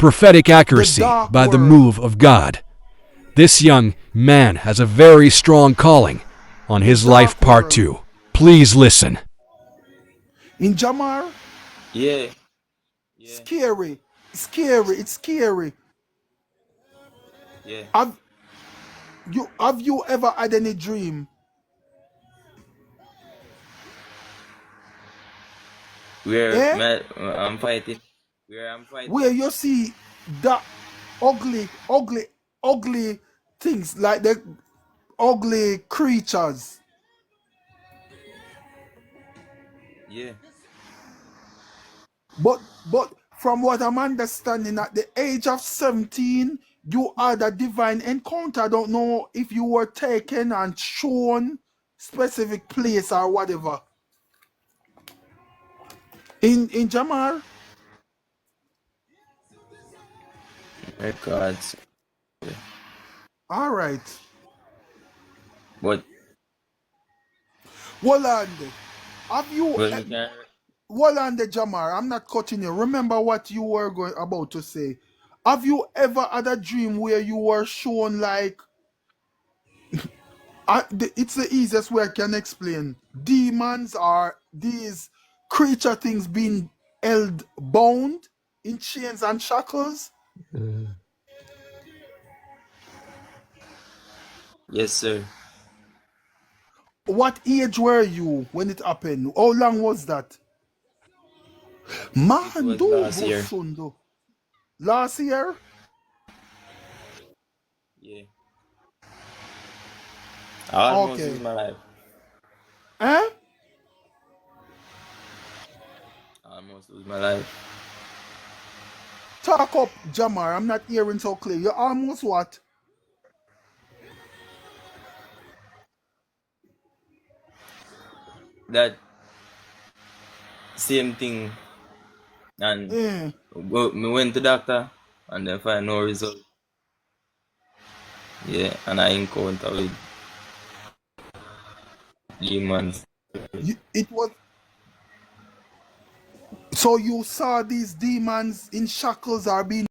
prophetic accuracy dark by the world. move of God. This young man has a very strong calling on his life Dark part world. 2. Please listen. In Jamar, Yeah. Yeah. scary. Scary. It's scary. Yeah. Have you ever had any dream? Where Eh? I'm fighting. Where I'm Where fighting. you see that ugly things like the ugly creatures. Yeah. But from what I'm understanding, at the age of 17, you had a divine encounter. I don't know if you were taken and shown specific place or whatever. In Jamar, Records. all right. But Wolande, have you we can. Wolande Jamar? I'm not cutting you. Remember what you were about to say. Have you ever had a dream where you were shown like it's the easiest way I can explain. Demons are these creature things being held bound in chains and shackles. Yes, sir. What age were you when it happened? How long was that? It was Mando last year. Bosundo. Last year? Yeah. I almost Okay. lose my life. Eh? I almost lose my life. Talk up, Jamar. I'm not hearing so clear. You almost what? That same thing, and Eh. me went to doctor and then find no result. Yeah, and I encounter with demons. It was so you saw these demons in shackles are being